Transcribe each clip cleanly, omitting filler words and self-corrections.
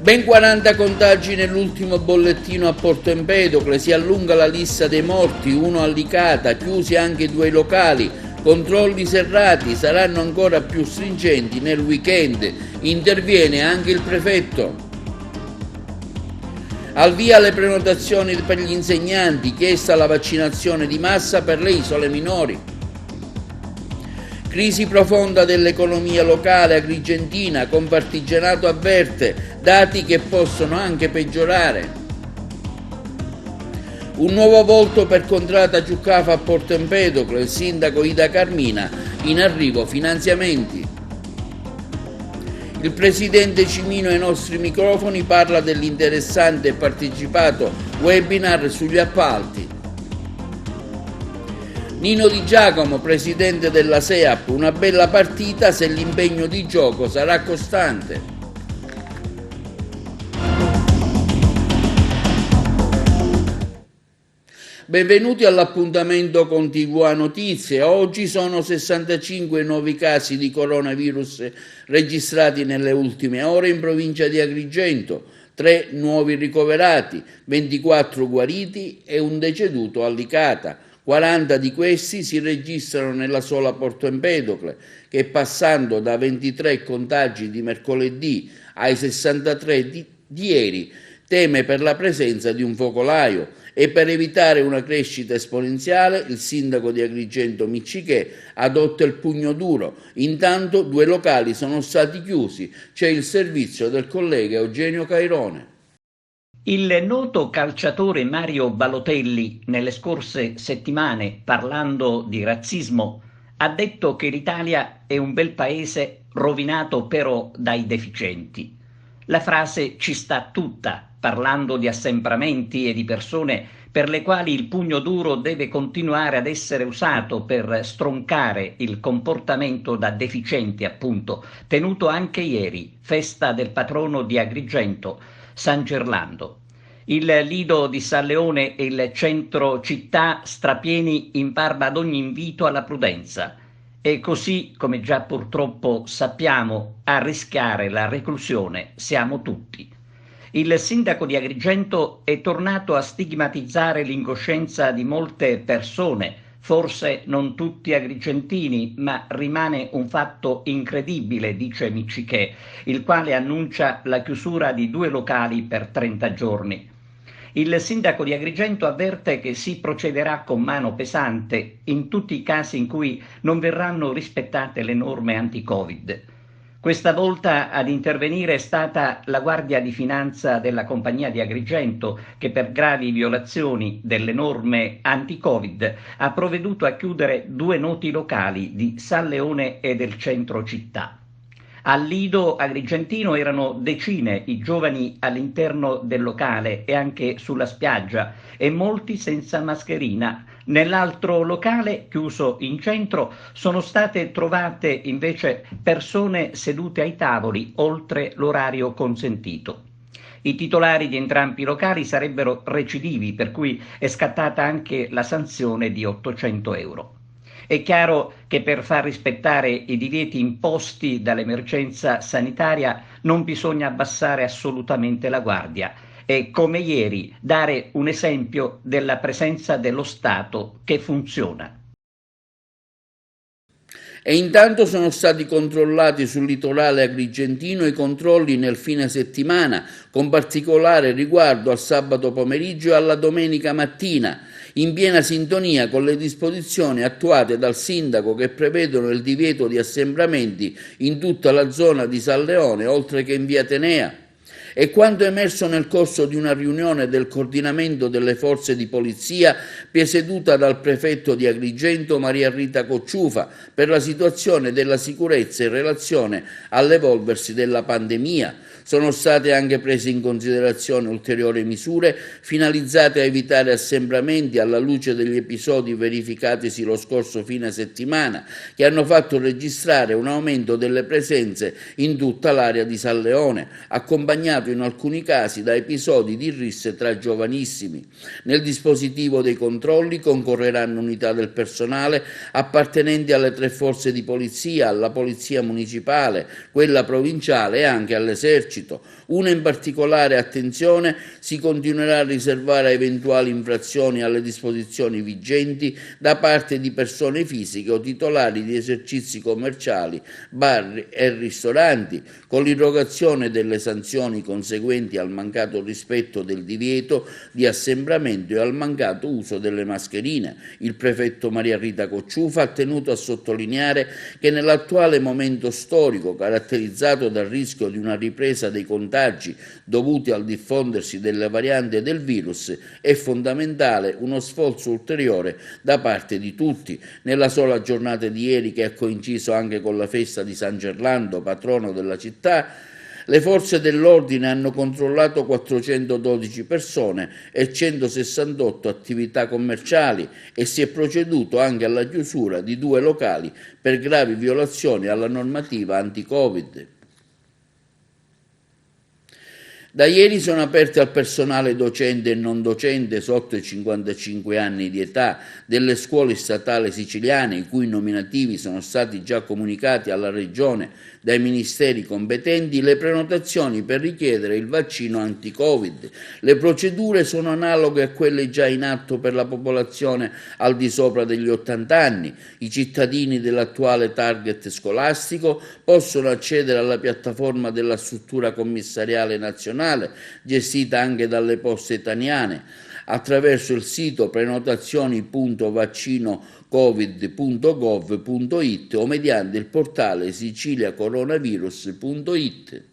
Ben 40 contagi nell'ultimo bollettino a Porto Empedocle, si allunga la lista dei morti, uno a Licata, chiusi anche 2 locali, controlli serrati saranno ancora più stringenti nel weekend, interviene anche il prefetto. Al via le prenotazioni per gli insegnanti, chiesta la vaccinazione di massa per le isole minori. Crisi profonda dell'economia locale agrigentina, Confartigianato avverte, dati che possono anche peggiorare. Un nuovo volto per Contrata Giuccafa a Porto Empedocle, il sindaco Ida Carmina, in arrivo finanziamenti. Il presidente Cimino ai nostri microfoni parla dell'interessante e partecipato webinar sugli appalti. Nino Di Giacomo, presidente della SEAP, una bella partita se l'impegno di gioco sarà costante. Benvenuti all'appuntamento con TV Notizie. Oggi sono 65 nuovi casi di coronavirus registrati nelle ultime ore in provincia di Agrigento, 3 nuovi ricoverati, 24 guariti e un deceduto a Licata. 40 di questi si registrano nella sola Porto Empedocle, che passando da 23 contagi di mercoledì ai 63 di ieri, teme per la presenza di un focolaio e per evitare una crescita esponenziale il sindaco di Agrigento Miccichè adotta il pugno duro. Intanto 2 locali sono stati chiusi, c'è il servizio del collega Eugenio Cairone. Il noto calciatore Mario Balotelli, nelle scorse settimane, parlando di razzismo, ha detto che l'Italia è un bel paese rovinato però dai deficienti. La frase ci sta tutta, parlando di assembramenti e di persone per le quali il pugno duro deve continuare ad essere usato per stroncare il comportamento da deficienti, appunto, tenuto anche ieri, festa del patrono di Agrigento, San Gerlando. Il lido di San Leone e il centro città strapieni in barba ad ogni invito alla prudenza. E così, come già purtroppo sappiamo, a rischiare la reclusione siamo tutti. Il sindaco di Agrigento è tornato a stigmatizzare l'incoscienza di molte persone, forse non tutti agrigentini, ma rimane un fatto incredibile, dice Miccichè, il quale annuncia la chiusura di 2 locali per 30 giorni. Il sindaco di Agrigento avverte che si procederà con mano pesante in tutti i casi in cui non verranno rispettate le norme anti-Covid. Questa volta ad intervenire è stata la Guardia di Finanza della Compagnia di Agrigento, che per gravi violazioni delle norme anti-Covid ha provveduto a chiudere 2 noti locali di San Leone e del centro città. Al lido agrigentino erano decine i giovani all'interno del locale e anche sulla spiaggia e molti senza mascherina. Nell'altro locale, chiuso in centro, sono state trovate invece persone sedute ai tavoli oltre l'orario consentito. I titolari di entrambi i locali sarebbero recidivi, per cui è scattata anche la sanzione di 800 euro. È chiaro che per far rispettare i divieti imposti dall'emergenza sanitaria non bisogna abbassare assolutamente la guardia e, come ieri, dare un esempio della presenza dello Stato che funziona. E intanto sono stati controllati sul litorale agrigentino i controlli nel fine settimana, con particolare riguardo al sabato pomeriggio e alla domenica mattina, in piena sintonia con le disposizioni attuate dal sindaco che prevedono il divieto di assembramenti in tutta la zona di San Leone, oltre che in via Atenea. E quanto emerso nel corso di una riunione del coordinamento delle forze di polizia presieduta dal prefetto di Agrigento Maria Rita Cocciufa per la situazione della sicurezza in relazione all'evolversi della pandemia. Sono state anche prese in considerazione ulteriori misure finalizzate a evitare assembramenti alla luce degli episodi verificatisi lo scorso fine settimana, che hanno fatto registrare un aumento delle presenze in tutta l'area di San Leone, accompagnato accompagnato in alcuni casi da episodi di risse tra giovanissimi. Nel dispositivo dei controlli concorreranno unità del personale appartenenti alle 3 forze di polizia, alla polizia municipale, quella provinciale e anche all'esercito. Una in particolare attenzione si continuerà a riservare a eventuali infrazioni alle disposizioni vigenti da parte di persone fisiche o titolari di esercizi commerciali, bar e ristoranti, con l'irrogazione delle sanzioni conseguenti al mancato rispetto del divieto di assembramento e al mancato uso delle mascherine. Il prefetto Maria Rita Cocciufa ha tenuto a sottolineare che nell'attuale momento storico, caratterizzato dal rischio di una ripresa dei contagi dovuti al diffondersi delle varianti del virus, è fondamentale uno sforzo ulteriore da parte di tutti. Nella sola giornata di ieri, che ha coinciso anche con la festa di San Gerlando, patrono della città, le forze dell'ordine hanno controllato 412 persone e 168 attività commerciali e si è proceduto anche alla chiusura di 2 locali per gravi violazioni alla normativa anti-Covid. Da ieri sono aperte al personale docente e non docente sotto i 55 anni di età delle scuole statali siciliane, i cui nominativi sono stati già comunicati alla Regione dai ministeri competenti, le prenotazioni per richiedere il vaccino anti-Covid. Le procedure sono analoghe a quelle già in atto per la popolazione al di sopra degli 80 anni. I cittadini dell'attuale target scolastico possono accedere alla piattaforma della struttura commissariale nazionale, gestita anche dalle poste italiane, attraverso il sito prenotazioni.vaccinocovid.gov.it o mediante il portale siciliacoronavirus.it.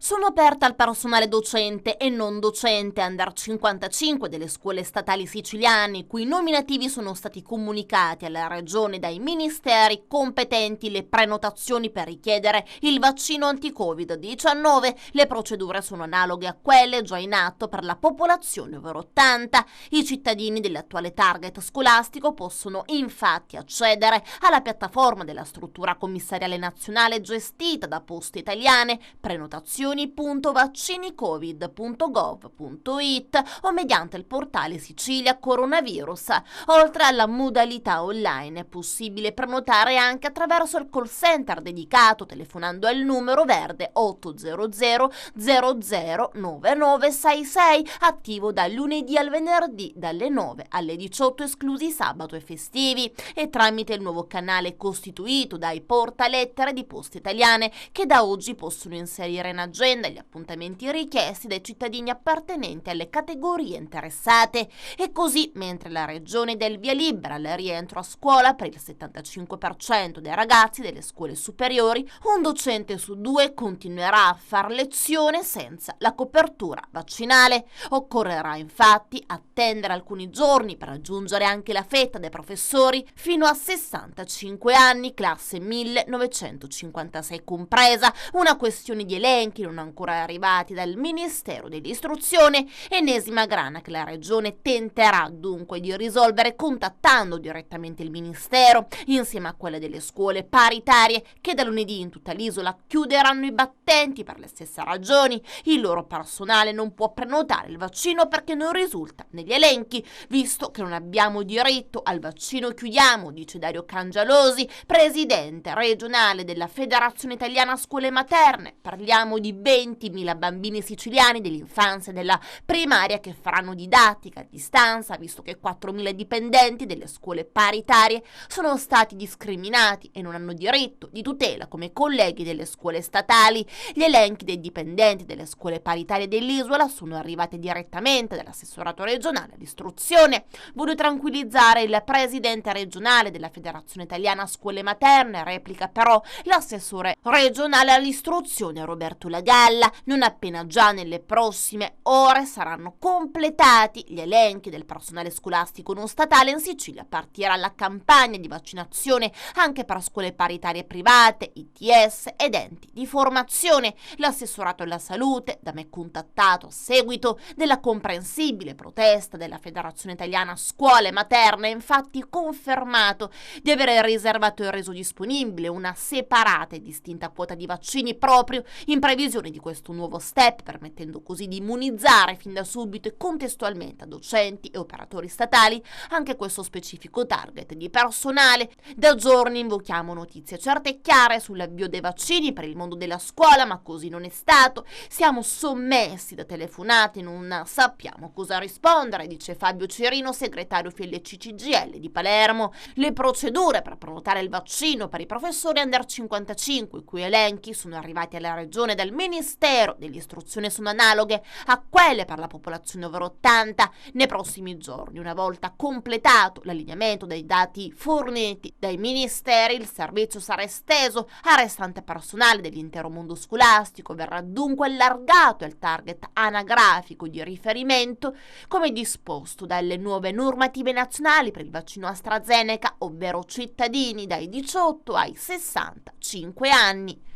Sono aperte al personale docente e non docente under 55 delle scuole statali siciliane, i cui nominativi sono stati comunicati alla Regione dai ministeri competenti le prenotazioni per richiedere il vaccino anti-Covid-19. Le procedure sono analoghe a quelle già in atto per la popolazione over 80. I cittadini dell'attuale target scolastico possono infatti accedere alla piattaforma della struttura commissariale nazionale gestita da Poste Italiane, prenotazioni.vaccinicovid.gov.it o mediante il portale Sicilia Coronavirus. Oltre alla modalità online è possibile prenotare anche attraverso il call center dedicato telefonando al numero verde 800 00 9966, attivo dal lunedì al venerdì dalle 9 alle 18 esclusi sabato e festivi, e tramite il nuovo canale costituito dai portalettere di Poste Italiane, che da oggi possono inserire in agenda gli appuntamenti richiesti dai cittadini appartenenti alle categorie interessate. E così, mentre la Regione dà il via libera al rientro a scuola per il 75% dei ragazzi delle scuole superiori, un docente su 2 continuerà a far lezione senza la copertura vaccinale. Occorrerà infatti attendere alcuni giorni per raggiungere anche la fetta dei professori fino a 65 anni, classe 1956 compresa, una questione di elenchi non ancora arrivati dal Ministero dell'Istruzione, ennesima grana che la Regione tenterà dunque di risolvere contattando direttamente il Ministero, insieme a quelle delle scuole paritarie che da lunedì in tutta l'isola chiuderanno i battenti per le stesse ragioni. Il loro personale non può prenotare il vaccino perché non risulta negli elenchi. Visto che non abbiamo diritto al vaccino chiudiamo, dice Dario Cangialosi, presidente regionale della Federazione Italiana Scuole Materne. Parliamo di 20.000 bambini siciliani dell'infanzia e della primaria che faranno didattica a distanza, visto che 4.000 dipendenti delle scuole paritarie sono stati discriminati e non hanno diritto di tutela come i colleghi delle scuole statali. Gli elenchi dei dipendenti delle scuole paritarie dell'isola sono arrivati direttamente dall'assessorato regionale all'istruzione. Voglio tranquillizzare il presidente regionale della Federazione Italiana Scuole Materne, replica però l'assessore regionale all'istruzione Roberto Lagani. galla, non appena già nelle prossime ore saranno completati gli elenchi del personale scolastico non statale. In Sicilia partirà la campagna di vaccinazione anche per scuole paritarie private, ITS ed enti di formazione. L'assessorato alla salute, da me contattato a seguito della comprensibile protesta della Federazione Italiana Scuole Materne, ha infatti confermato di avere riservato e reso disponibile una separata e distinta quota di vaccini proprio in previsione di questo nuovo step, permettendo così di immunizzare fin da subito e contestualmente a docenti e operatori statali anche questo specifico target di personale. Da giorni invochiamo notizie certe e chiare sull'avvio dei vaccini per il mondo della scuola, ma così non è stato. Siamo sommessi da telefonate, non sappiamo cosa rispondere, dice Fabio Cirino, segretario FLC-CGIL di Palermo. Le procedure per prenotare il vaccino per i professori under 55, i cui elenchi sono arrivati alla regione dal Ministero dell'Istruzione, sono analoghe a quelle per la popolazione over 80. Nei prossimi giorni, una volta completato l'allineamento dei dati forniti dai ministeri, il servizio sarà esteso al restante personale dell'intero mondo scolastico. Verrà dunque allargato il target anagrafico di riferimento come disposto dalle nuove normative nazionali per il vaccino AstraZeneca, ovvero cittadini dai 18 ai 65 anni.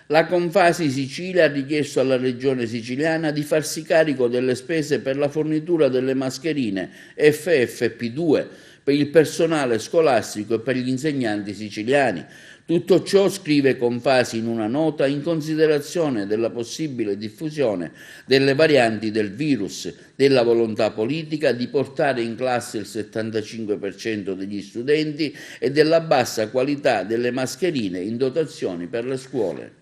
La Confasi Sicilia ha richiesto alla Regione siciliana di farsi carico delle spese per la fornitura delle mascherine FFP2 per il personale scolastico e per gli insegnanti siciliani. Tutto ciò, scrive Confasi in una nota, in considerazione della possibile diffusione delle varianti del virus, della volontà politica di portare in classe il 75% degli studenti e della bassa qualità delle mascherine in dotazioni per le scuole.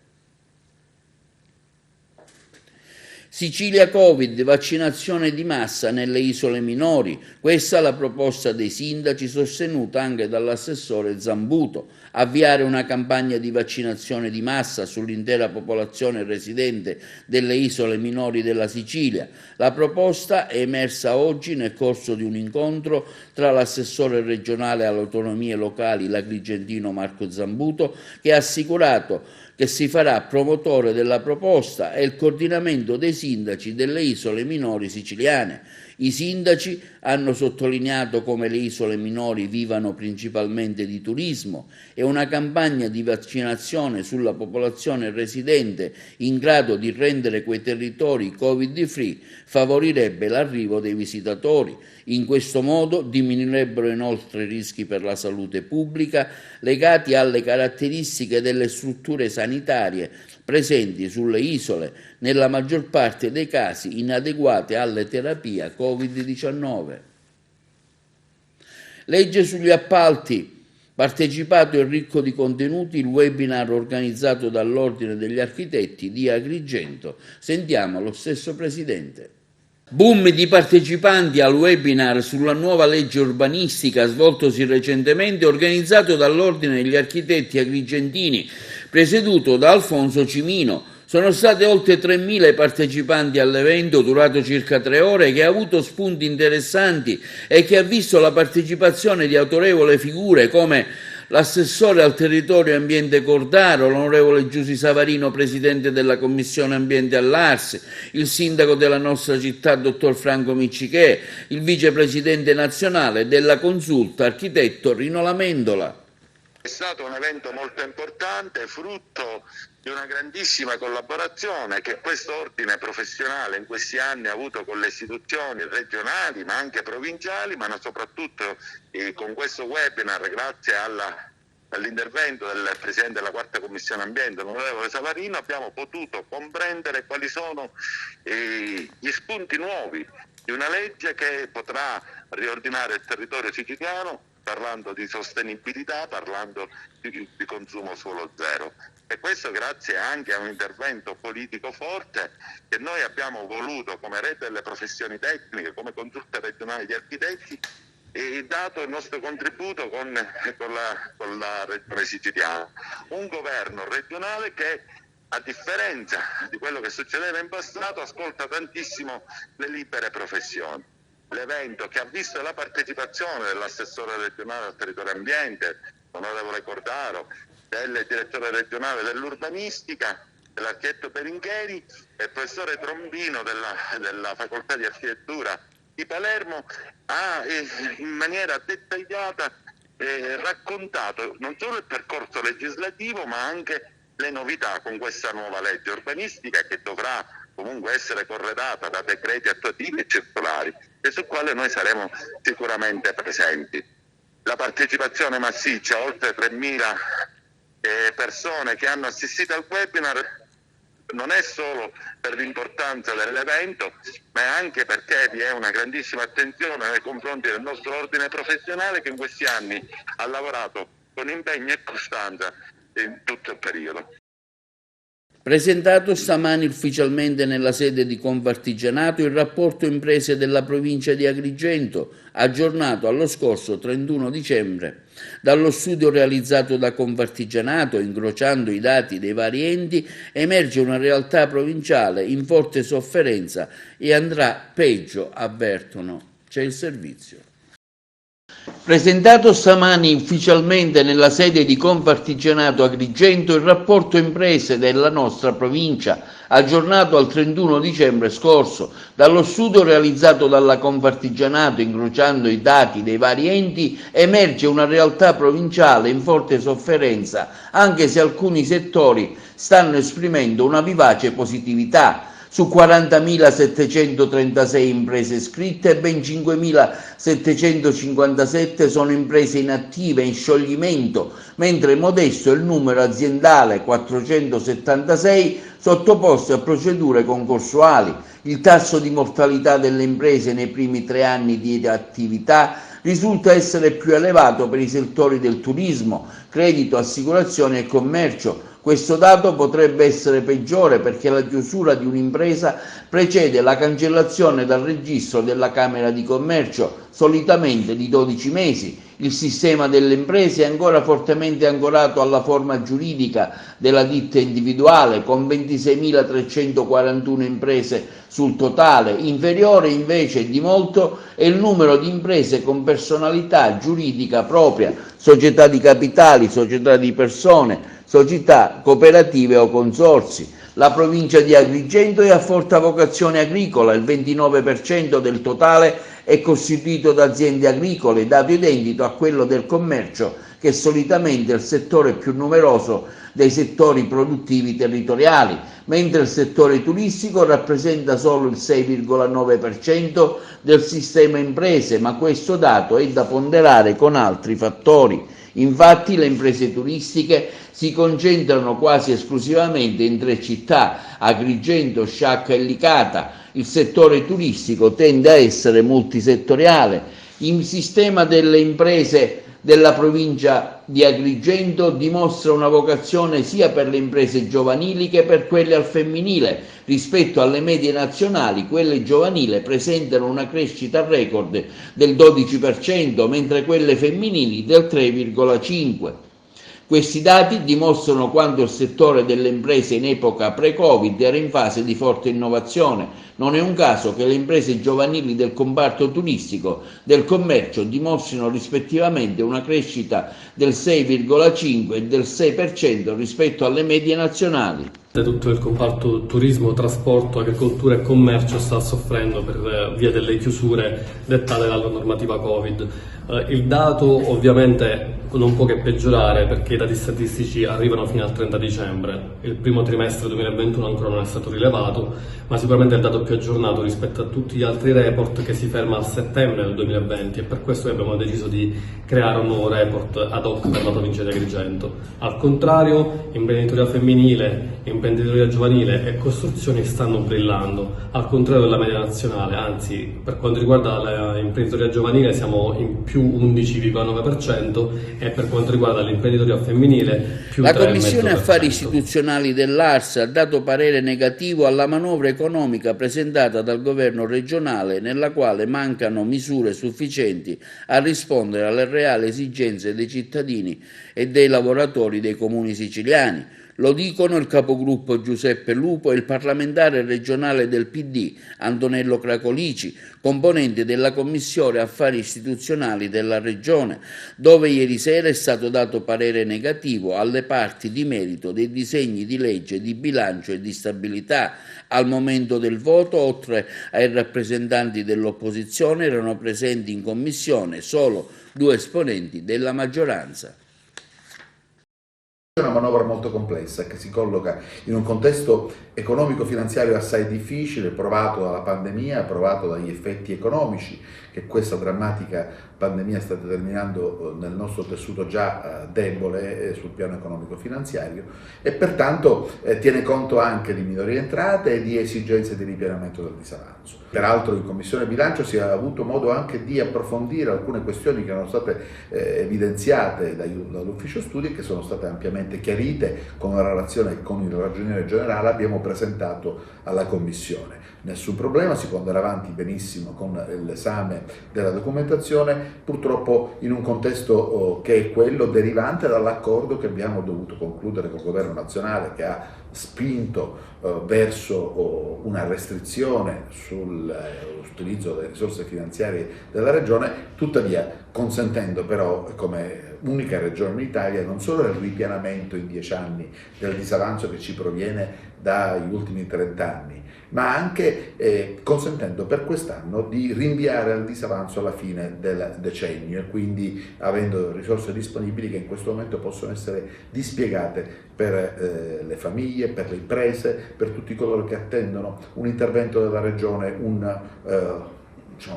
Sicilia Covid, vaccinazione di massa nelle isole minori. Questa è la proposta dei sindaci, sostenuta anche dall'assessore Zambuto. Avviare una campagna di vaccinazione di massa sull'intera popolazione residente delle isole minori della Sicilia. La proposta è emersa oggi nel corso di un incontro tra l'assessore regionale alle autonomie locali l'Agrigentino Marco Zambuto, che ha assicurato che si farà promotore della proposta, e il coordinamento dei sindaci delle isole minori siciliane. I sindaci hanno sottolineato come le isole minori vivano principalmente di turismo e una campagna di vaccinazione sulla popolazione residente in grado di rendere quei territori Covid-free favorirebbe l'arrivo dei visitatori. In questo modo diminuirebbero inoltre i rischi per la salute pubblica legati alle caratteristiche delle strutture sanitarie presenti sulle isole, nella maggior parte dei casi inadeguate alle terapie Covid-19. Legge sugli appalti. Partecipato e ricco di contenuti il webinar organizzato dall'Ordine degli Architetti di Agrigento. Sentiamo lo stesso presidente. Boom di partecipanti al webinar sulla nuova legge urbanistica svoltosi recentemente, organizzato dall'Ordine degli Architetti Agrigentini, presieduto da Alfonso Cimino. Sono state oltre 3.000 i partecipanti all'evento, durato circa 3 ore, che ha avuto spunti interessanti e che ha visto la partecipazione di autorevoli figure come l'assessore al territorio e ambiente Cordaro, l'onorevole Giusy Savarino, presidente della Commissione Ambiente all'Ars, il sindaco della nostra città, dottor Franco Miccichè, il vicepresidente nazionale della Consulta, architetto Rino Lamendola. È stato un evento molto importante, frutto di una grandissima collaborazione che questo ordine professionale in questi anni ha avuto con le istituzioni regionali ma anche provinciali, ma soprattutto con questo webinar, grazie all'intervento del Presidente della Quarta Commissione Ambiente, l'onorevole Savarino, abbiamo potuto comprendere quali sono gli spunti nuovi di una legge che potrà riordinare il territorio siciliano, parlando di sostenibilità, parlando di consumo suolo zero. E questo grazie anche a un intervento politico forte che noi abbiamo voluto come rete delle professioni tecniche, come consulta regionale di architetti, e dato il nostro contributo con la regione siciliana. Un governo regionale che, a differenza di quello che succedeva in passato, ascolta tantissimo le libere professioni. L'evento che ha visto la partecipazione dell'assessore regionale al territorio e ambiente, onorevole Cordaro, del direttore regionale dell'urbanistica, dell'architetto Beringhieri e il professore Trombino della facoltà di architettura di Palermo ha in maniera dettagliata raccontato non solo il percorso legislativo ma anche le novità con questa nuova legge urbanistica che dovrà comunque essere corredata da decreti attuativi e circolari e sul quale noi saremo sicuramente presenti. La partecipazione massiccia, oltre 3.000 persone che hanno assistito al webinar, non è solo per l'importanza dell'evento, ma è anche perché vi è una grandissima attenzione nei confronti del nostro ordine professionale che in questi anni ha lavorato con impegno e costanza in tutto il periodo. Presentato stamani ufficialmente nella sede di Confartigianato il rapporto imprese della provincia di Agrigento, aggiornato allo scorso 31 dicembre. Dallo studio realizzato da Confartigianato, incrociando i dati dei vari enti, emerge una realtà provinciale in forte sofferenza e andrà peggio, avvertono. C'è il servizio. Presentato stamani ufficialmente nella sede di Confartigianato Agrigento il rapporto imprese della nostra provincia, aggiornato al 31 dicembre scorso. Dallo studio realizzato dalla Confartigianato, incrociando i dati dei vari enti, emerge una realtà provinciale in forte sofferenza, anche se alcuni settori stanno esprimendo una vivace positività. Su 40.736 imprese iscritte, ben 5.757 sono imprese inattive, in scioglimento, mentre modesto è il numero aziendale, 476, sottoposte a procedure concorsuali. Il tasso di mortalità delle imprese nei primi 3 anni di attività risulta essere più elevato per i settori del turismo, credito, assicurazione e commercio. Questo dato potrebbe essere peggiore perché la chiusura di un'impresa precede la cancellazione dal registro della Camera di Commercio, solitamente di 12 mesi. Il sistema delle imprese è ancora fortemente ancorato alla forma giuridica della ditta individuale, con 26.341 imprese sul totale. Inferiore invece di molto è il numero di imprese con personalità giuridica propria, società di capitali, società di persone, società cooperative o consorzi. La provincia di Agrigento è a forte vocazione agricola, il 29% del totale è costituito da aziende agricole, dato identico a quello del commercio, che è solitamente il settore più numeroso dei settori produttivi territoriali, mentre il settore turistico rappresenta solo il 6,9% del sistema imprese, ma questo dato è da ponderare con altri fattori. Infatti le imprese turistiche si concentrano quasi esclusivamente in 3 città, Agrigento, Sciacca e Licata. Il settore turistico tende a essere multisettoriale. Il sistema delle imprese della provincia di Agrigento dimostra una vocazione sia per le imprese giovanili che per quelle al femminile. Rispetto alle medie nazionali, quelle giovanili presentano una crescita record del 12%, mentre quelle femminili del 3,5%. Questi dati dimostrano quanto il settore delle imprese in epoca pre-Covid era in fase di forte innovazione. Non è un caso che le imprese giovanili del comparto turistico, del commercio dimostrino rispettivamente una crescita del 6,5% e del 6% rispetto alle medie nazionali. Tutto il comparto turismo, trasporto, agricoltura e commercio sta soffrendo per via delle chiusure dettate dalla normativa Covid. Il dato ovviamente non può che peggiorare perché i dati statistici arrivano fino al 30 dicembre. Il primo trimestre 2021 ancora non è stato rilevato, ma sicuramente è il dato più aggiornato rispetto a tutti gli altri report, che si ferma a settembre del 2020, e per questo abbiamo deciso di creare un nuovo report ad hoc per la provincia di Agrigento. Al contrario, imprenditoria femminile, imprenditoria giovanile e costruzioni stanno brillando, al contrario della media nazionale, anzi per quanto riguarda l'imprenditoria giovanile siamo in più 11,9% e per quanto riguarda l'imprenditoria femminile più 3,5%. La Commissione Affari Istituzionali dell'ARS ha dato parere negativo alla manovra economica presentata dal governo regionale, nella quale mancano misure sufficienti a rispondere alle reali esigenze dei cittadini e dei lavoratori dei comuni siciliani. Lo dicono il capogruppo Giuseppe Lupo e il parlamentare regionale del PD Antonello Cracolici, componente della Commissione Affari Istituzionali della Regione, dove ieri sera è stato dato parere negativo alle parti di merito dei disegni di legge di bilancio e di stabilità. Al momento del voto, oltre ai rappresentanti dell'opposizione, erano presenti in commissione solo 2 esponenti della maggioranza. È una manovra molto complessa che si colloca in un contesto economico-finanziario assai difficile, provato dalla pandemia, provato dagli effetti economici che questa drammatica pandemia sta determinando nel nostro tessuto già debole sul piano economico-finanziario, e pertanto tiene conto anche di minori entrate e di esigenze di ripianamento del disavanzo. Peraltro in Commissione Bilancio si è avuto modo anche di approfondire alcune questioni che erano state evidenziate dall'Ufficio Studi e che sono state ampiamente chiarite con la relazione con il Ragioniere Generale abbiamo presentato alla Commissione. Nessun problema, si può andare avanti benissimo con l'esame della documentazione, purtroppo in un contesto che è quello derivante dall'accordo che abbiamo dovuto concludere col Governo nazionale, che ha spinto verso una restrizione sull'utilizzo delle risorse finanziarie della Regione, tuttavia consentendo però come unica Regione in Italia non solo il ripianamento in 10 anni del disavanzo che ci proviene dagli ultimi 30 anni, ma anche consentendo per quest'anno di rinviare il disavanzo alla fine del decennio e quindi avendo risorse disponibili che in questo momento possono essere dispiegate per le famiglie, per le imprese, per tutti coloro che attendono un intervento della Regione, un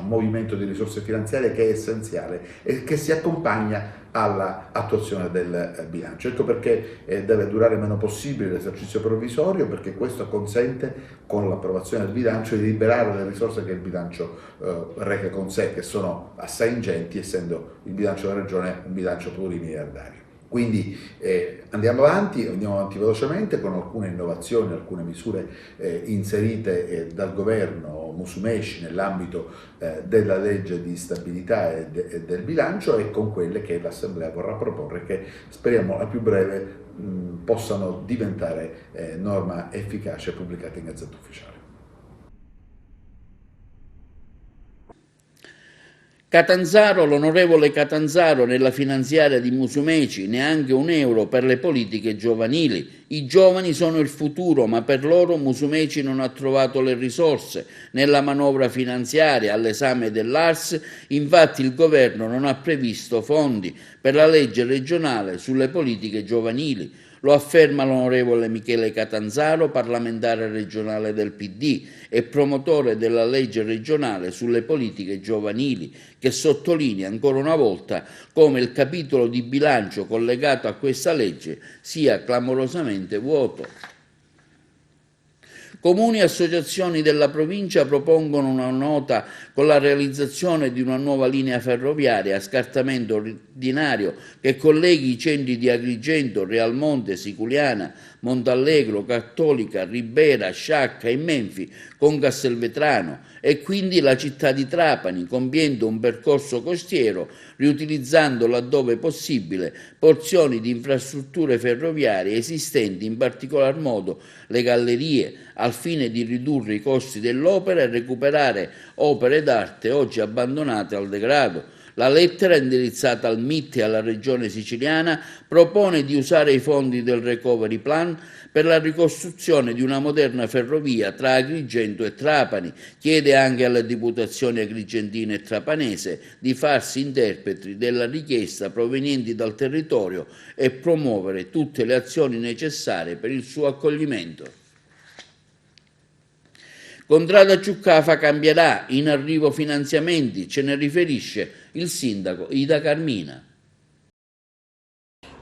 movimento di risorse finanziarie che è essenziale e che si accompagna all'attuazione del bilancio. Ecco perché deve durare meno possibile l'esercizio provvisorio, perché questo consente con l'approvazione del bilancio di liberare le risorse che il bilancio reca con sé, che sono assai ingenti, essendo il bilancio della Regione un bilancio plurimiliardario. Quindi andiamo avanti velocemente con alcune innovazioni, alcune misure inserite dal governo Musumeci nell'ambito della legge di stabilità e del bilancio e con quelle che l'Assemblea vorrà proporre, che speriamo a più breve possano diventare norma efficace e pubblicate in Gazzetta Ufficiale. Catanzaro, l'onorevole Catanzaro, nella finanziaria di Musumeci, neanche €1 per le politiche giovanili. I giovani sono il futuro, ma per loro Musumeci non ha trovato le risorse. Nella manovra finanziaria all'esame dell'ARS, infatti, il governo non ha previsto fondi per la legge regionale sulle politiche giovanili. Lo afferma l'onorevole Michele Catanzaro, parlamentare regionale del PD e promotore della legge regionale sulle politiche giovanili, che sottolinea ancora una volta come il capitolo di bilancio collegato a questa legge sia clamorosamente vuoto. Comuni e associazioni della provincia propongono una nota con la realizzazione di una nuova linea ferroviaria a scartamento ordinario che colleghi i centri di Agrigento, Realmonte, Siculiana, Montallegro, Cattolica, Ribera, Sciacca e Menfi con Castelvetrano e quindi la città di Trapani, compiendo un percorso costiero, riutilizzando laddove possibile porzioni di infrastrutture ferroviarie esistenti, in particolar modo le gallerie, al fine di ridurre i costi dell'opera e recuperare opere d'arte oggi abbandonate al degrado. La lettera, indirizzata al MIT e alla Regione Siciliana, propone di usare i fondi del Recovery Plan per la ricostruzione di una moderna ferrovia tra Agrigento e Trapani. Chiede anche alle Diputazioni agrigentine e trapanese di farsi interpreti della richiesta provenienti dal territorio e promuovere tutte le azioni necessarie per il suo accoglimento. Contrada Ciuccafa cambierà, in arrivo finanziamenti, ce ne riferisce il sindaco Ida Carmina.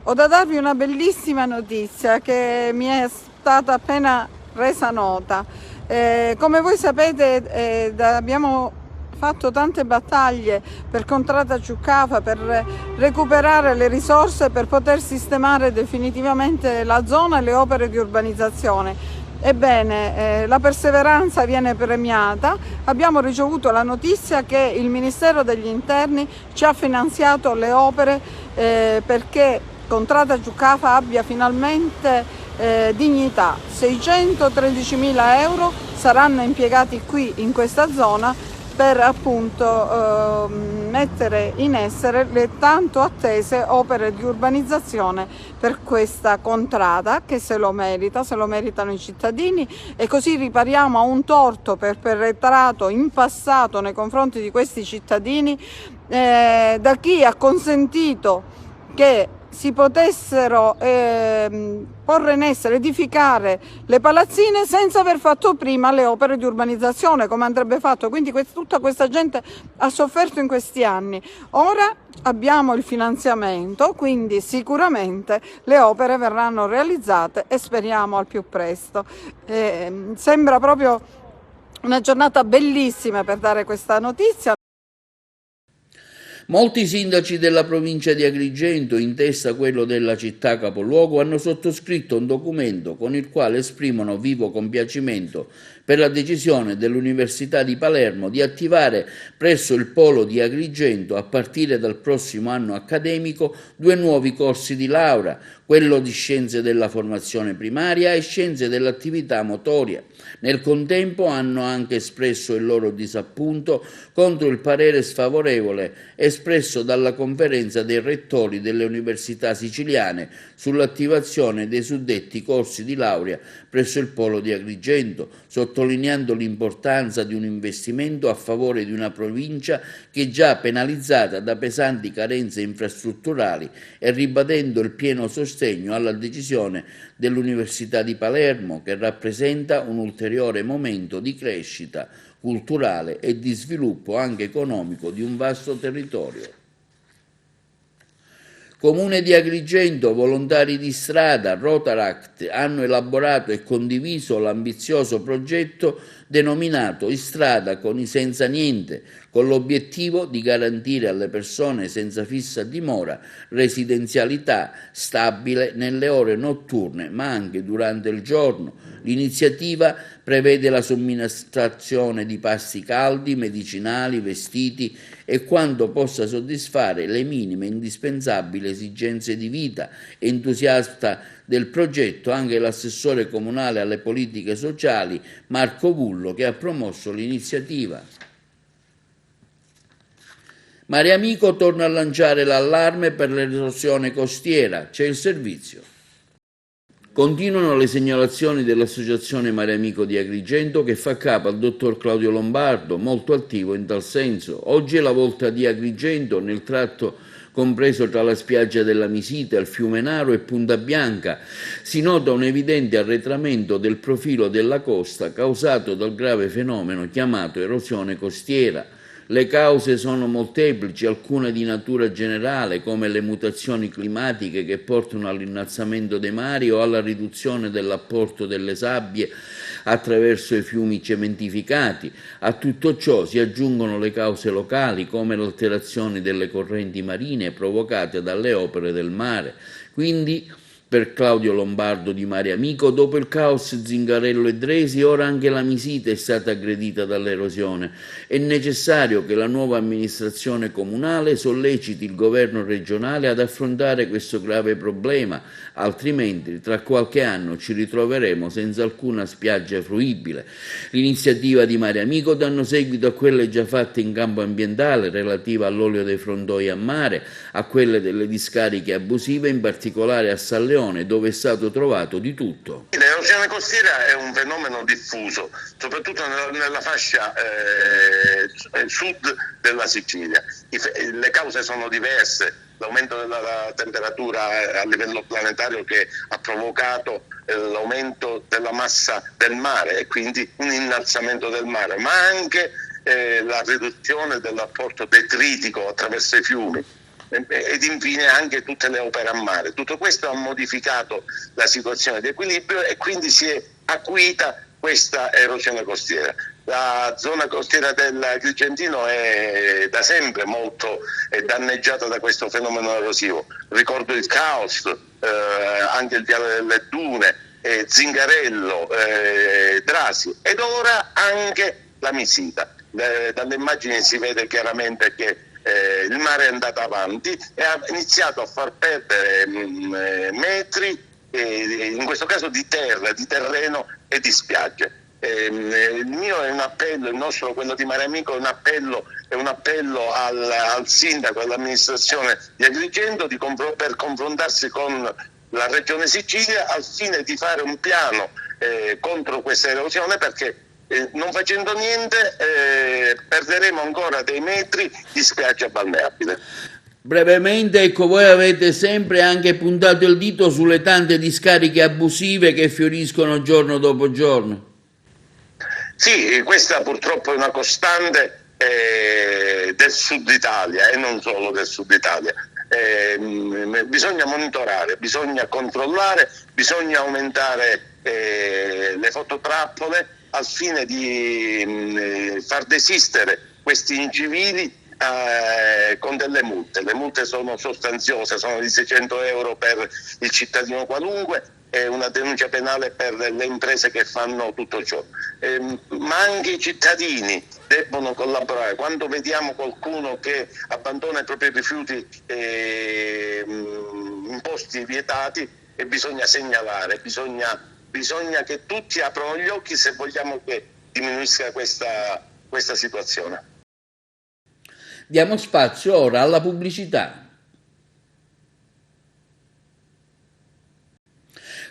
Ho da darvi una bellissima notizia che mi è stata appena resa nota. Come voi sapete abbiamo fatto tante battaglie per Contrada Ciuccafa, per recuperare le risorse per poter sistemare definitivamente la zona e le opere di urbanizzazione. Ebbene, la perseveranza viene premiata. Abbiamo ricevuto la notizia che il Ministero degli Interni ci ha finanziato le opere perché Contrada Ciuccafa abbia finalmente dignità. 613.000 euro saranno impiegati qui in questa zona per appunto mettere in essere le tanto attese opere di urbanizzazione per questa contrada, che se lo meritano i cittadini, e così ripariamo a un torto perpetrato in passato nei confronti di questi cittadini da chi ha consentito che si potessero porre in essere, edificare le palazzine senza aver fatto prima le opere di urbanizzazione come andrebbe fatto. Quindi tutta questa gente ha sofferto in questi anni. Ora abbiamo il finanziamento, quindi sicuramente le opere verranno realizzate e speriamo al più presto. Sembra proprio una giornata bellissima per dare questa notizia. Molti sindaci della provincia di Agrigento, in testa quello della città capoluogo, hanno sottoscritto un documento con il quale esprimono vivo compiacimento per la decisione dell'Università di Palermo di attivare presso il polo di Agrigento, a partire dal prossimo anno accademico, 2 nuovi corsi di laurea, quello di Scienze della Formazione Primaria e Scienze dell'Attività Motoria. Nel contempo hanno anche espresso il loro disappunto contro il parere sfavorevole espresso dalla Conferenza dei Rettori delle Università Siciliane sull'attivazione dei suddetti corsi di laurea presso il polo di Agrigento, sottolineando l'importanza di un investimento a favore di una provincia che è già penalizzata da pesanti carenze infrastrutturali e ribadendo il pieno sostegno alla decisione dell'Università di Palermo, che rappresenta un ulteriore momento di crescita culturale e di sviluppo anche economico di un vasto territorio. Comune di Agrigento, volontari di strada, Rotaract hanno elaborato e condiviso l'ambizioso progetto denominato In strada con i senza niente, con l'obiettivo di garantire alle persone senza fissa dimora residenzialità stabile nelle ore notturne ma anche durante il giorno. L'iniziativa prevede la somministrazione di pasti caldi, medicinali, vestiti e quanto possa soddisfare le minime indispensabili esigenze di vita. Entusiasta del progetto anche l'assessore comunale alle politiche sociali Marco Vullo, che ha promosso l'iniziativa. Mare Amico torna a lanciare l'allarme per l'erosione costiera, c'è il servizio. Continuano le segnalazioni dell'Associazione Mare Amico di Agrigento, che fa capo al dottor Claudio Lombardo, molto attivo in tal senso. Oggi è la volta di Agrigento nel tratto compreso tra la spiaggia della Misita, il fiume Naro e Punta Bianca. Si nota un evidente arretramento del profilo della costa causato dal grave fenomeno chiamato erosione costiera. Le cause sono molteplici, alcune di natura generale, come le mutazioni climatiche che portano all'innalzamento dei mari o alla riduzione dell'apporto delle sabbie attraverso i fiumi cementificati. A tutto ciò si aggiungono le cause locali, come l'alterazione delle correnti marine provocate dalle opere del mare. Quindi, per Claudio Lombardo di Mare Amico, dopo il caos Zingarello e Dresi, ora anche la Misita è stata aggredita dall'erosione. È necessario che la nuova amministrazione comunale solleciti il governo regionale ad affrontare questo grave problema, altrimenti tra qualche anno ci ritroveremo senza alcuna spiaggia fruibile. L'iniziativa di Mare Amico danno seguito a quelle già fatte in campo ambientale relativa all'olio dei frondoi a mare, a quelle delle discariche abusive, in particolare a San Leone, dove è stato trovato di tutto. L'erosione costiera è un fenomeno diffuso, soprattutto nella fascia sud della Sicilia. Le cause sono diverse. L'aumento della temperatura a livello planetario che ha provocato l'aumento della massa del mare e quindi un innalzamento del mare, ma anche la riduzione dell'apporto detritico attraverso i fiumi. Ed infine anche tutte le opere a mare. Tutto questo ha modificato la situazione di equilibrio e quindi si è acuita questa erosione costiera. La zona costiera dell'Agrigentino è da sempre molto danneggiata da questo fenomeno erosivo. Ricordo il caos, anche il Viale delle Dune, Zingarello, Drasi ed ora anche la Misita. Dalle immagini si vede chiaramente che il mare è andato avanti e ha iniziato a far perdere metri in questo caso di terra, di terreno e di spiagge. Il mio è un appello, il nostro, quello di Mare Amico, è un appello al sindaco, all'amministrazione di Agrigento per confrontarsi con la Regione Sicilia al fine di fare un piano contro questa erosione, perché non facendo niente perderemo ancora dei metri di spiaggia balneabile. Brevemente, ecco, voi avete sempre anche puntato il dito sulle tante discariche abusive che fioriscono giorno dopo giorno. Sì, questa purtroppo è una costante del Sud Italia e non solo del Sud Italia. Bisogna monitorare, bisogna controllare, bisogna aumentare le fototrappole al fine di far desistere questi incivili con delle multe. Le multe sono sostanziose, sono di 600 euro per il cittadino qualunque e una denuncia penale per le imprese che fanno tutto ciò. Ma anche i cittadini debbono collaborare. Quando vediamo qualcuno che abbandona i propri rifiuti in posti vietati, bisogna segnalare, bisogna che tutti aprano gli occhi se vogliamo che diminuisca questa situazione. Diamo spazio ora alla pubblicità.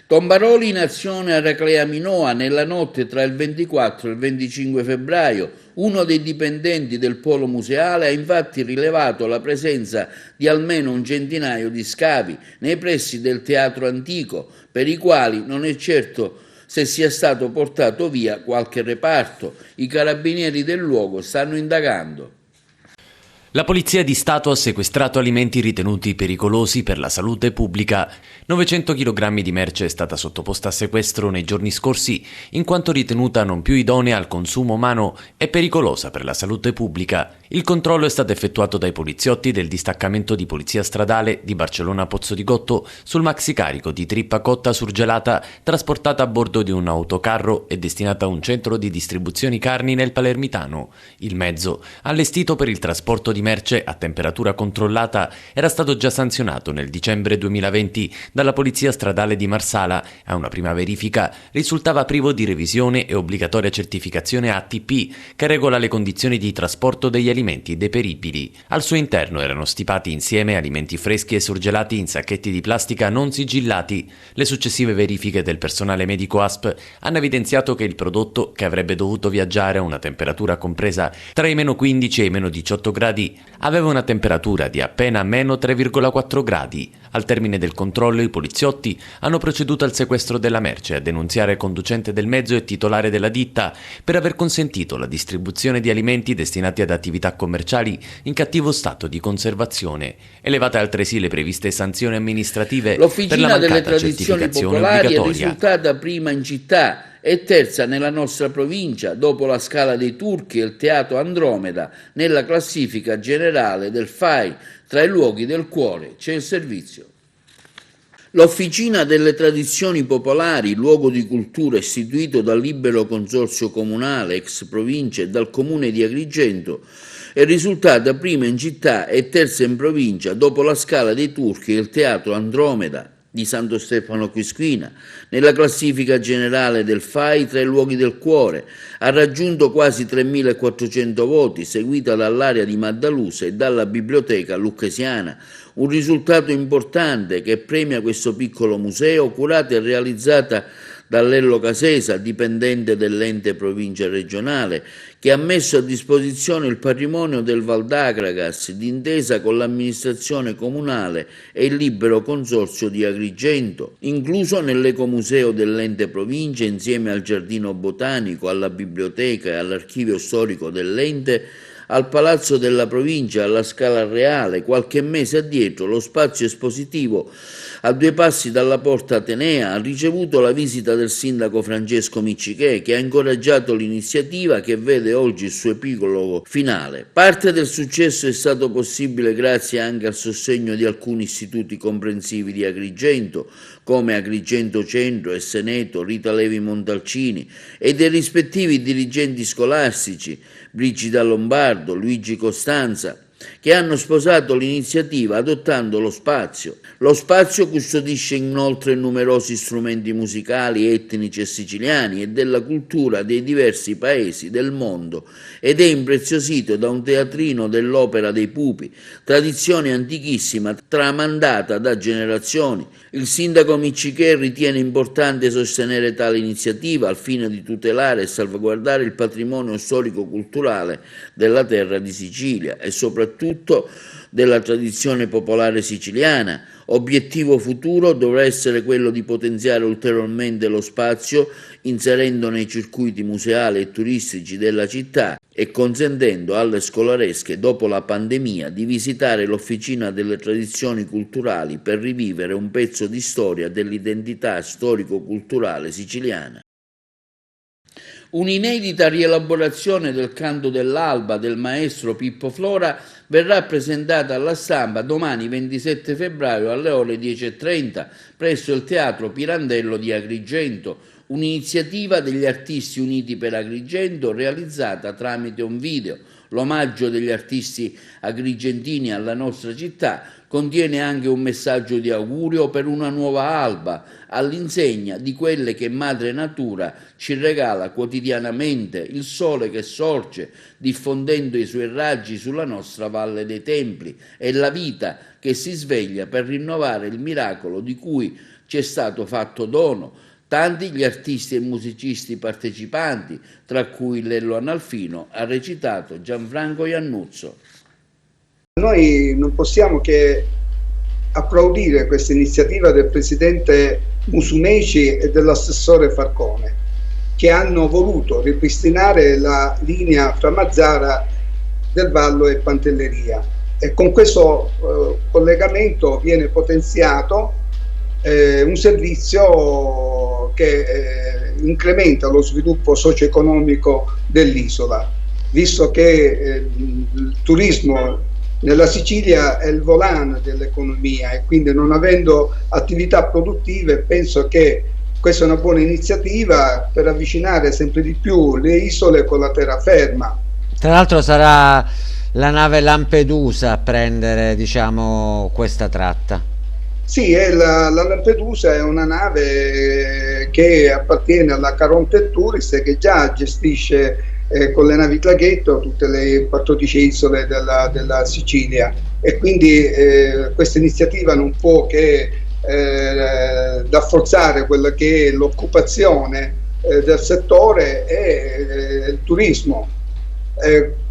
Tombaroli in azione a Raclea Minoa nella notte tra il 24 e il 25 febbraio. Uno dei dipendenti del polo museale ha infatti rilevato la presenza di almeno un centinaio di scavi nei pressi del teatro antico, per i quali non è certo se sia stato portato via qualche reparto. I carabinieri del luogo stanno indagando. La Polizia di Stato ha sequestrato alimenti ritenuti pericolosi per la salute pubblica. 900 kg di merce è stata sottoposta a sequestro nei giorni scorsi, in quanto ritenuta non più idonea al consumo umano e pericolosa per la salute pubblica. Il controllo è stato effettuato dai poliziotti del distaccamento di polizia stradale di Barcellona Pozzo di Gotto sul maxicarico di trippa cotta surgelata trasportata a bordo di un autocarro e destinata a un centro di distribuzione carni nel Palermitano. Il mezzo, allestito per il trasporto di merce a temperatura controllata, era stato già sanzionato nel dicembre 2020 dalla polizia stradale di Marsala. A una prima verifica risultava privo di revisione e obbligatoria certificazione ATP che regola le condizioni di trasporto degli alimenti deperibili. Al suo interno erano stipati insieme alimenti freschi e surgelati in sacchetti di plastica non sigillati. Le successive verifiche del personale medico ASP hanno evidenziato che il prodotto, che avrebbe dovuto viaggiare a una temperatura compresa tra i meno 15 e i meno 18 gradi, aveva una temperatura di appena meno 3,4 gradi. Al termine del controllo i poliziotti hanno proceduto al sequestro della merce e a denunziare il conducente del mezzo e titolare della ditta per aver consentito la distribuzione di alimenti destinati ad attività commerciali in cattivo stato di conservazione. Elevate altresì le previste sanzioni amministrative per la mancata certificazione obbligatoria. È risultata prima in città e terza nella nostra provincia, dopo la Scala dei Turchi e il Teatro Andromeda, nella classifica generale del FAI. Tra i luoghi del cuore c'è il servizio. L'Officina delle Tradizioni Popolari, luogo di cultura istituito dal Libero Consorzio Comunale, ex provincia e dal Comune di Agrigento, è risultata prima in città e terza in provincia, dopo la Scala dei Turchi e il Teatro Andromeda di Santo Stefano Quisquina. Nella classifica generale del FAI tra i luoghi del cuore ha raggiunto quasi 3.400 voti, seguita dall'area di Maddaluse e dalla biblioteca lucchesiana. Un risultato importante che premia questo piccolo museo curato e realizzata da Lello Casesa, dipendente dell'ente provincia regionale, che ha messo a disposizione il patrimonio del Val d'Agragas d'intesa con l'amministrazione comunale e il Libero Consorzio di Agrigento, incluso nell'ecomuseo dell'ente provincia insieme al giardino botanico, alla biblioteca e all'archivio storico dell'ente, al Palazzo della Provincia, alla Scala Reale. Qualche mese addietro lo spazio espositivo a 2 passi dalla Porta Atenea ha ricevuto la visita del sindaco Francesco Miccichè, che ha incoraggiato l'iniziativa che vede oggi il suo epilogo finale. Parte del successo è stato possibile grazie anche al sostegno di alcuni istituti comprensivi di Agrigento, come Agrigento Centro, Esseneto, Rita Levi Montalcini, e dei rispettivi dirigenti scolastici, Brigida Lombardo, Luigi Costanza, che hanno sposato l'iniziativa adottando lo spazio. Lo spazio custodisce inoltre numerosi strumenti musicali etnici e siciliani e della cultura dei diversi paesi del mondo ed è impreziosito da un teatrino dell'Opera dei Pupi, tradizione antichissima tramandata da generazioni. Il sindaco Miccichè ritiene importante sostenere tale iniziativa al fine di tutelare e salvaguardare il patrimonio storico-culturale della terra di Sicilia e soprattutto della tradizione popolare siciliana. Obiettivo futuro dovrà essere quello di potenziare ulteriormente lo spazio inserendo nei circuiti museali e turistici della città e consentendo alle scolaresche dopo la pandemia di visitare l'Officina delle Tradizioni Culturali per rivivere un pezzo di storia dell'identità storico-culturale siciliana. Un'inedita rielaborazione del canto dell'alba del maestro Pippo Flora verrà presentata alla stampa domani 27 febbraio alle ore 10:30 presso il Teatro Pirandello di Agrigento, un'iniziativa degli Artisti Uniti per Agrigento realizzata tramite un video. L'omaggio degli artisti agrigentini alla nostra città contiene anche un messaggio di augurio per una nuova alba, all'insegna di quelle che Madre Natura ci regala quotidianamente, il sole che sorge, diffondendo i suoi raggi sulla nostra Valle dei Templi, e la vita che si sveglia per rinnovare il miracolo di cui ci è stato fatto dono. Tanti gli artisti e musicisti partecipanti, tra cui Lello Analfino, ha recitato Gianfranco Iannuzzo. Noi non possiamo che applaudire questa iniziativa del presidente Musumeci e dell'assessore Falcone, che hanno voluto ripristinare la linea fra Mazara del Vallo e Pantelleria, e con questo collegamento viene potenziato un servizio che incrementa lo sviluppo socio-economico dell'isola, visto che il turismo nella Sicilia è il volano dell'economia, e quindi non avendo attività produttive penso che questa è una buona iniziativa per avvicinare sempre di più le isole con la terraferma. Tra l'altro sarà la nave Lampedusa a prendere, diciamo, questa tratta. Sì, la Lampedusa è una nave che appartiene alla Caronte Tourist e che già gestisce con le navi traghetto tutte le 14 isole della Sicilia, e quindi questa iniziativa non può che rafforzare quella che è l'occupazione del settore e il turismo.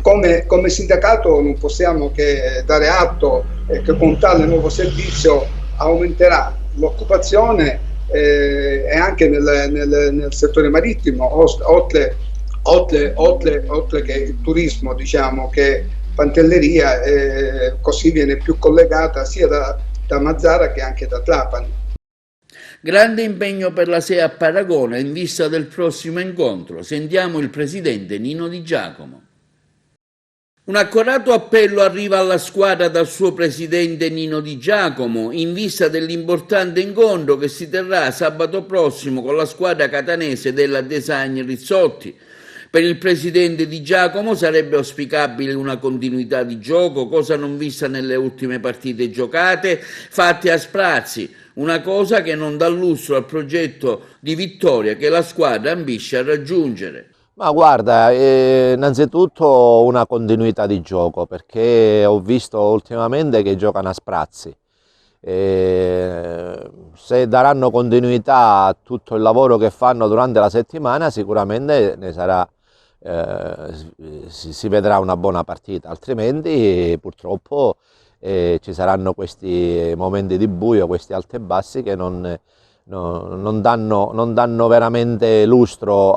Come sindacato non possiamo che dare atto che con tale nuovo servizio aumenterà l'occupazione e anche nel settore marittimo, oltre che il turismo, diciamo che Pantelleria così viene più collegata sia da Mazara che anche da Trapani. Grande impegno per la SEA a Paragone in vista del prossimo incontro. Sentiamo il presidente Nino Di Giacomo. Un accorato appello arriva alla squadra dal suo presidente Nino Di Giacomo in vista dell'importante incontro che si terrà sabato prossimo con la squadra catanese della Design Rizzotti. Per il presidente Di Giacomo sarebbe auspicabile una continuità di gioco, cosa non vista nelle ultime partite giocate, fatte a sprazzi, una cosa che non dà lustro al progetto di vittoria che la squadra ambisce a raggiungere. Ma guarda, innanzitutto una continuità di gioco, perché ho visto ultimamente che giocano a sprazzi. Se daranno continuità a tutto il lavoro che fanno durante la settimana, sicuramente ne sarà, si vedrà una buona partita, altrimenti purtroppo ci saranno questi momenti di buio, questi alti e bassi che non danno veramente lustro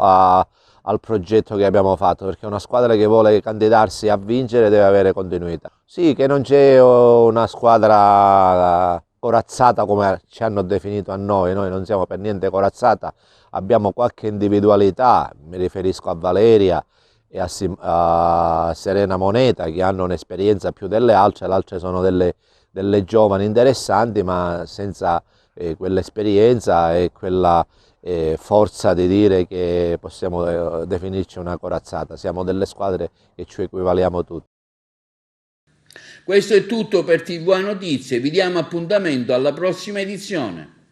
al progetto che abbiamo fatto, perché una squadra che vuole candidarsi a vincere deve avere continuità. Sì, che non c'è una squadra corazzata come ci hanno definito a noi non siamo per niente corazzata, abbiamo qualche individualità, mi riferisco a Valeria e a Serena Moneta, che hanno un'esperienza più delle altre, le altre sono delle giovani interessanti, ma senza quell'esperienza e quella forza di dire che possiamo definirci una corazzata. Siamo delle squadre che ci equivaliamo tutti. Questo è tutto per TVA Notizie, vi diamo appuntamento alla prossima edizione.